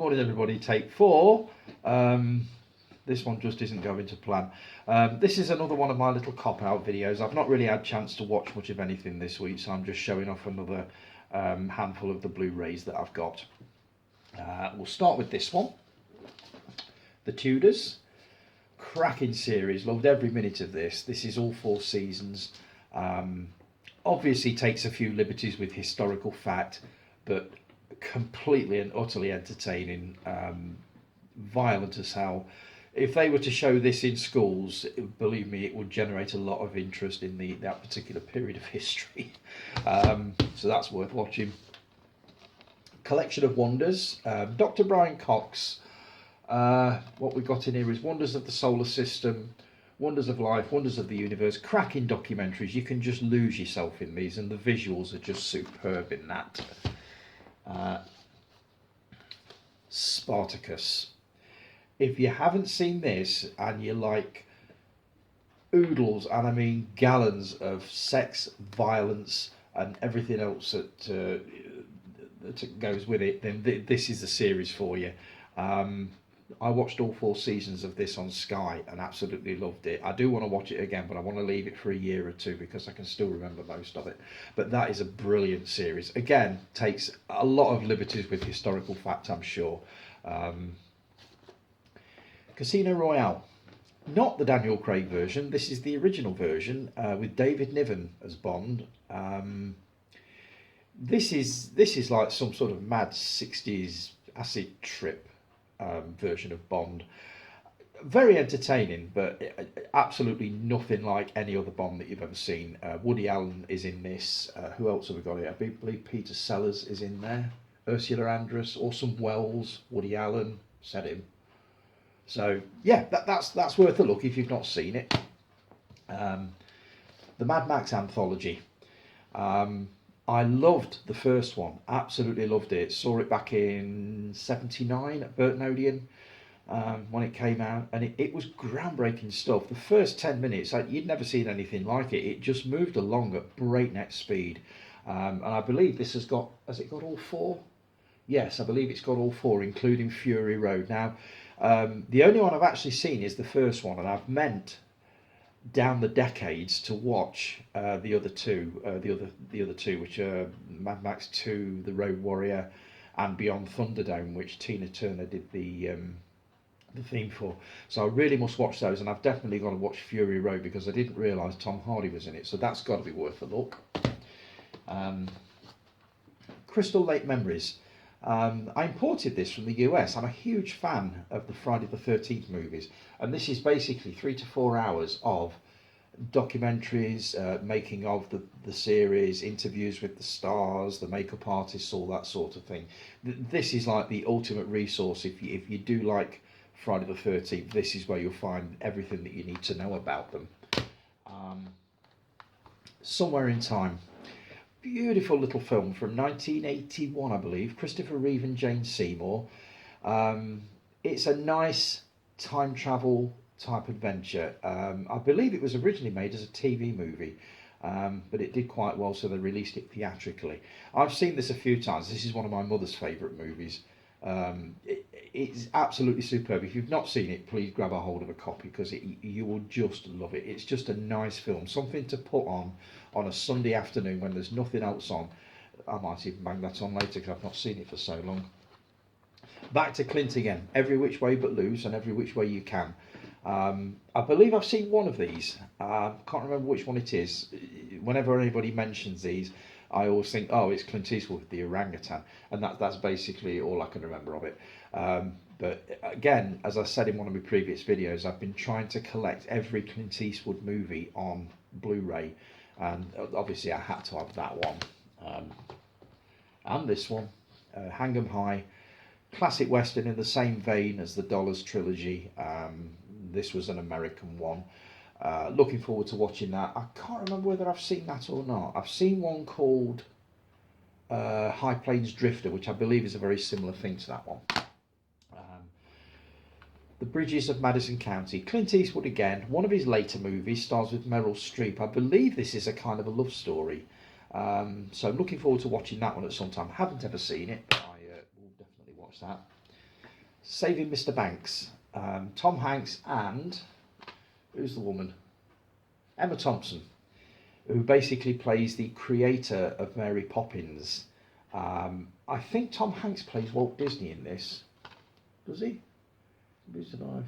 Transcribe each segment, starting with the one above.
Morning everybody, take 4. This one just isn't going to plan. This is another one of my little cop-out videos. I've not really had a chance to watch much of anything this week, so I'm just showing off another handful of the Blu-rays that I've got. We'll start with this one. The Tudors. Cracking series, loved every minute of this. This is all 4 seasons. Obviously takes a few liberties with historical fact, but completely and utterly entertaining. Violent as hell. If they were to show this in schools, believe me, it would generate a lot of interest in that particular period of history. So that's worth watching. Collection of Wonders. Dr. Brian Cox. What we got in here is Wonders of the Solar System, Wonders of Life, Wonders of the Universe. Cracking documentaries. You can just lose yourself in these, and the visuals are just superb in that. Spartacus. If you haven't seen this and you like oodles, and I mean gallons of sex, violence and everything else that goes with it, then this is the series for you. I watched all 4 seasons of this on Sky and absolutely loved it. I do want to watch it again, but I want to leave it for a year or 2 because I can still remember most of it. But that is a brilliant series. Again, takes a lot of liberties with historical fact, I'm sure. Casino Royale. Not the Daniel Craig version. This is the original version with David Niven as Bond. This is like some sort of mad 60s acid trip version of Bond. Very entertaining, but absolutely nothing like any other Bond that you've ever seen. Woody Allen is in this. Who else have we got here? I believe Peter Sellers is in there. Ursula Andress, Orson Welles, Woody Allen, said him. So yeah, that's worth a look if you've not seen it. The Mad Max anthology. I loved the first one, absolutely loved it. Saw it back in '79 at Burton Odeon when it came out, and it was groundbreaking stuff. The first 10 minutes, you'd never seen anything like it. It just moved along at breakneck speed. And I believe this has it got all 4? Yes, I believe it's got all 4, including Fury Road. Now, the only one I've actually seen is the first one, and I've meant down the decades to watch the other two, which are Mad Max 2, The Road Warrior, and Beyond Thunderdome, which Tina Turner did the theme for. So I really must watch those, and I've definitely got to watch Fury Road because I didn't realise Tom Hardy was in it. So that's got to be worth a look. Crystal Lake Memories. I imported this from the US. I'm a huge fan of the Friday the 13th movies, and this is basically 3 to 4 hours of documentaries, making of the series, interviews with the stars, the makeup artists, all that sort of thing. This is like the ultimate resource if you do like Friday the 13th. This is where you'll find everything that you need to know about them. Somewhere in Time. Beautiful little film from 1981, I believe. Christopher Reeve and Jane Seymour. It's a nice time travel type adventure. I believe it was originally made as a TV movie, but it did quite well, so they released it theatrically. I've seen this a few times. This is one of my mother's favourite movies. It's absolutely superb. If you've not seen it, please grab a hold of a copy because you will just love it. It's just a nice film, something to put on a Sunday afternoon when there's nothing else on. I might even bang that on later because I've not seen it for so long. Back to Clint again. Every Which Way But Loose and Every Which Way You Can. I believe I've seen one of these. Can't remember which one it is. Whenever anybody mentions these, I always think, oh, it's Clint Eastwood with the orangutan, and that's basically all I can remember of it. But again, as I said in one of my previous videos, I've been trying to collect every Clint Eastwood movie on Blu-ray, and obviously I had to have that one. And this one, Hang 'em High, classic western in the same vein as the Dollars trilogy. This was an American one. Looking forward to watching that. I can't remember whether I've seen that or not. I've seen one called High Plains Drifter, which I believe is a very similar thing to that one. The Bridges of Madison County. Clint Eastwood again. One of his later movies stars with Meryl Streep. I believe this is a kind of a love story. So I'm looking forward to watching that one at some time. Haven't ever seen it, but I will definitely watch that. Saving Mr. Banks. Tom Hanks and, who's the woman? Emma Thompson, who basically plays the creator of Mary Poppins. I think Tom Hanks plays Walt Disney in this. Does he? Who's alive?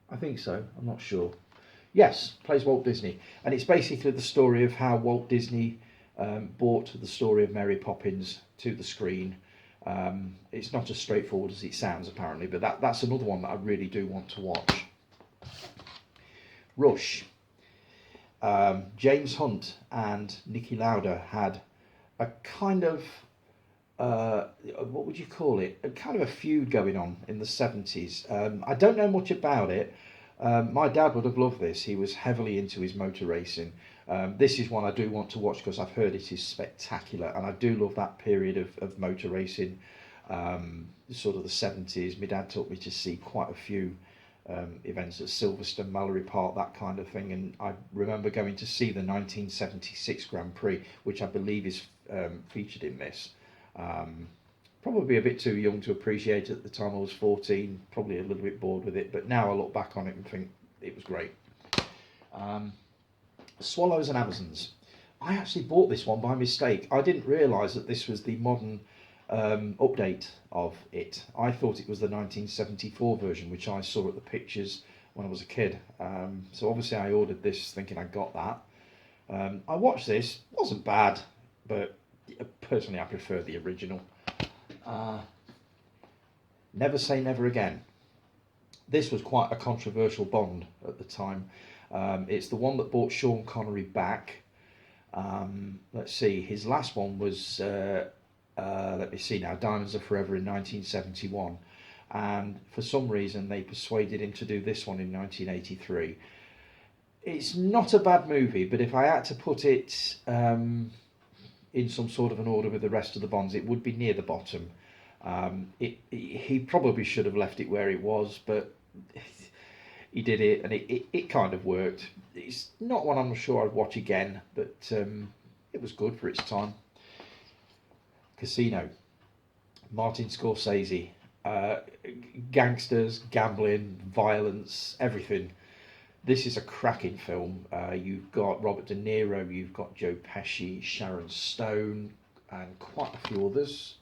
I think so. I'm not sure. Yes, plays Walt Disney. And it's basically the story of how Walt Disney brought the story of Mary Poppins to the screen. It's not as straightforward as it sounds, apparently, but that's another one that I really do want to watch. Rush. James Hunt and Niki Lauda had a kind of, what would you call it? A kind of a feud going on in the 70s. I don't know much about it. My dad would have loved this. He was heavily into his motor racing. This is one I do want to watch because I've heard it is spectacular, and I do love that period of motor racing, sort of the 70s. My dad took me to see quite a few events at Silverstone, Mallory Park, that kind of thing, and I remember going to see the 1976 Grand Prix, which I believe is featured in this. Probably a bit too young to appreciate it at the time. I was 14, probably a little bit bored with it, but now I look back on it and think it was great. Swallows and Amazons. I actually bought this one by mistake. I didn't realise that this was the modern update of it. I thought it was the 1974 version, which I saw at the pictures when I was a kid. So obviously I ordered this thinking I got that. I watched this, wasn't bad, but personally I prefer the original. Never Say Never Again. This was quite a controversial Bond at the time. It's the one that brought Sean Connery back. Let's see, his last one was, let me see now, Diamonds Are Forever in 1971. And for some reason they persuaded him to do this one in 1983. It's not a bad movie, but if I had to put it in some sort of an order with the rest of the Bonds, it would be near the bottom. He probably should have left it where it was, but he did it, and it kind of worked. It's not one I'm sure I'd watch again, but it was good for its time. Casino. Martin Scorsese. Gangsters, gambling, violence, everything. This is a cracking film. You've got Robert De Niro, you've got Joe Pesci, Sharon Stone, and quite a few others.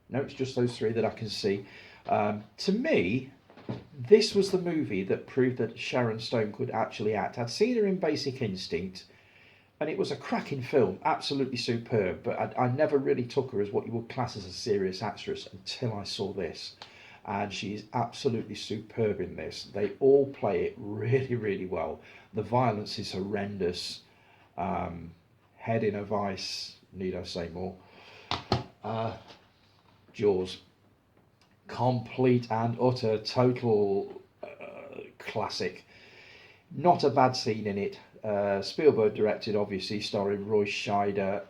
No, it's just those three that I can see. To me, this was the movie that proved that Sharon Stone could actually act. I'd seen her in Basic Instinct, and it was a cracking film, absolutely superb, but I never really took her as what you would class as a serious actress until I saw this. And she is absolutely superb in this. They all play it really, really well. The violence is horrendous. Head in a vice, need I say more? Jaws. Complete and utter, total classic. Not a bad scene in it. Spielberg directed, obviously, starring Roy Scheider,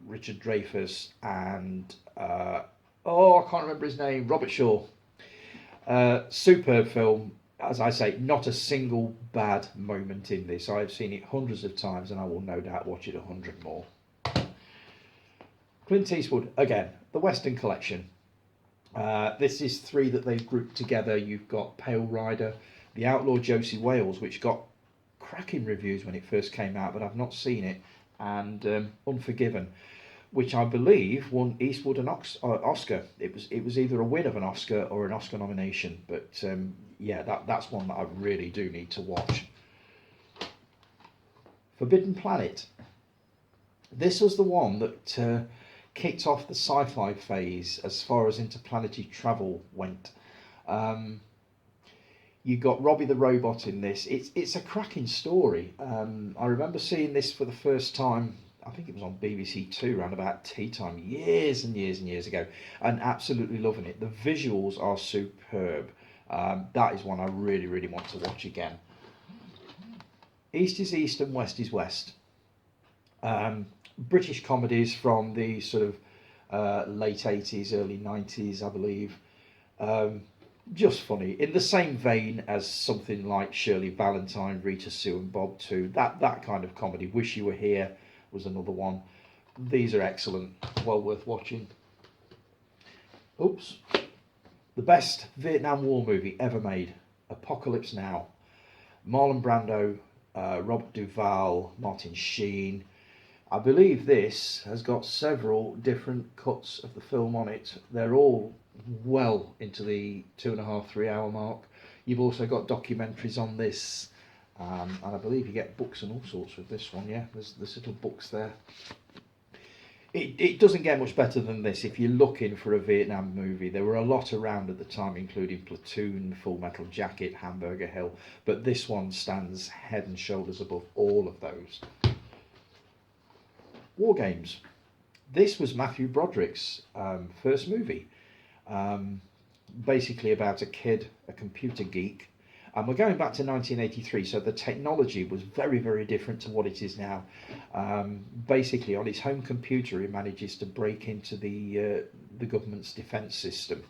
Richard Dreyfuss, and I can't remember his name, Robert Shaw. Superb film. As I say, not a single bad moment in this. I've seen it hundreds of times, and I will no doubt watch it 100 more. Clint Eastwood, again, the Western Collection. This is three that they've grouped together. You've got Pale Rider, The Outlaw Josie Wales, which got cracking reviews when it first came out, but I've not seen it, and Unforgiven, which I believe won Eastwood an Oscar. It was either a win of an Oscar or an Oscar nomination, but yeah, that's one that I really do need to watch. Forbidden Planet. This was the one that kicked off the sci-fi phase as far as interplanetary travel went. You got Robbie the Robot in this. It's a cracking story. I remember seeing this for the first time, I think it was on BBC Two around about tea time, years and years and years ago, and absolutely loving it. The visuals are superb. That is one I really, really want to watch again. East is East and West is West. British comedies from the sort of late 80s, early 90s, I believe. Just funny. In the same vein as something like Shirley Valentine, Rita Sue and Bob 2. That kind of comedy. Wish You Were Here was another one. These are excellent. Well worth watching. Oops. The best Vietnam War movie ever made, Apocalypse Now. Marlon Brando, Robert Duvall, Martin Sheen. I believe this has got several different cuts of the film on it. They're all well into the 2.5, 3 hour mark. You've also got documentaries on this, and I believe you get books and all sorts with this one. Yeah, there's little books there. It doesn't get much better than this if you're looking for a Vietnam movie. There were a lot around at the time, including Platoon, Full Metal Jacket, Hamburger Hill, but this one stands head and shoulders above all of those. War Games. This was Matthew Broderick's first movie. Basically about a kid, a computer geek. And we're going back to 1983, so the technology was very, very different to what it is now. Basically, on his home computer, he manages to break into the government's defence system.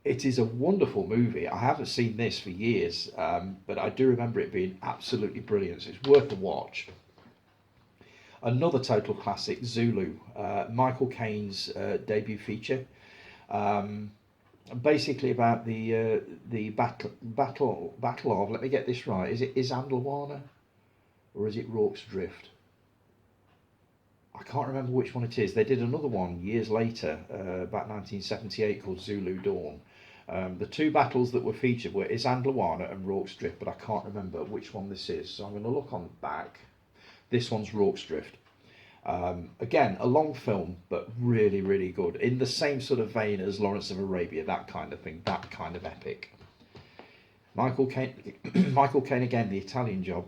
It is a wonderful movie. I haven't seen this for years, but I do remember it being absolutely brilliant. So it's worth a watch. Another total classic, Zulu, Michael Caine's debut feature. Basically about the battle of, let me get this right, is it Isandlwana or is it Rorke's Drift? I can't remember which one it is. They did another one years later, about 1978, called Zulu Dawn. The two battles that were featured were Isandlwana and Rorke's Drift, but I can't remember which one this is, so I'm going to look on the back. This one's Rorke's Drift. Again, a long film, but really, really good. In the same sort of vein as Lawrence of Arabia, that kind of thing, that kind of epic. Michael Caine again, The Italian Job.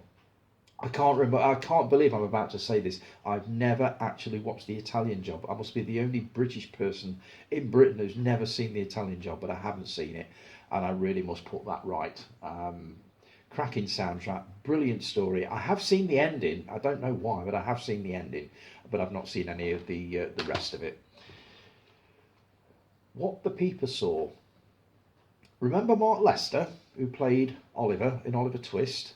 I can't believe I'm about to say this. I've never actually watched The Italian Job. I must be the only British person in Britain who's never seen The Italian Job, but I haven't seen it, and I really must put that right. Cracking soundtrack, brilliant story. I have seen the ending. I don't know why, but I have seen the ending, but I've not seen any of the rest of it. What the Peeper Saw. Remember Mark Lester, who played Oliver in Oliver Twist?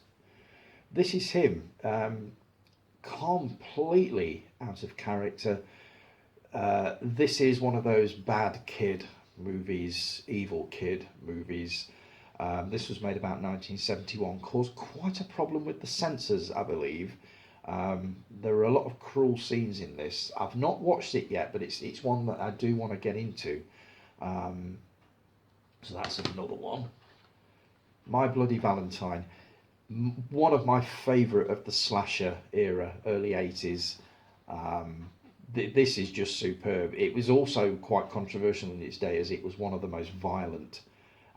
This is him, completely out of character. This is one of those bad kid movies, evil kid movies. This was made about 1971, caused quite a problem with the censors, I believe. There are a lot of cruel scenes in this. I've not watched it yet, but it's one that I do want to get into. So that's another one. My Bloody Valentine. One of my favourite of the slasher era, early 80s. This is just superb. It was also quite controversial in its day, as it was one of the most violent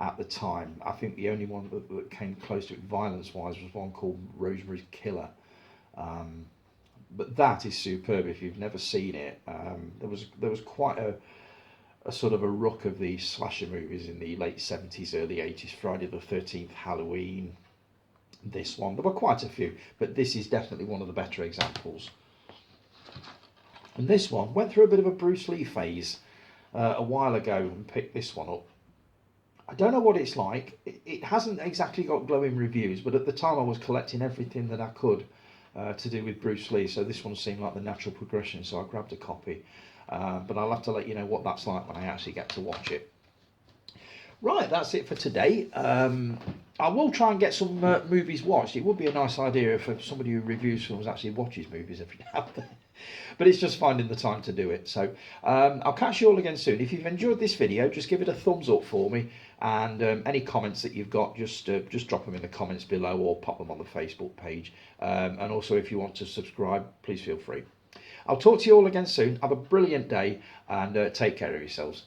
at the time. I think the only one that came close to it violence-wise was one called Rosemary's Killer. But that is superb if you've never seen it. There was quite a sort of a ruck of these slasher movies in the late 70s, early 80s. Friday the 13th, Halloween, this one. There were quite a few, but this is definitely one of the better examples. And this one went through a bit of a Bruce Lee phase a while ago and picked this one up. I don't know what it's like. It hasn't exactly got glowing reviews, but at the time I was collecting everything that I could to do with Bruce Lee, so this one seemed like the natural progression, so I grabbed a copy. But I'll have to let you know what that's like when I actually get to watch it. Right, that's it for today. I will try and get some movies watched. It would be a nice idea if somebody who reviews films actually watches movies every now and then. But it's just finding the time to do it. So I'll catch you all again soon. If you've enjoyed this video, just give it a thumbs up for me. And any comments that you've got, just drop them in the comments below or pop them on the Facebook page. And also, if you want to subscribe, please feel free. I'll talk to you all again soon. Have a brilliant day and take care of yourselves.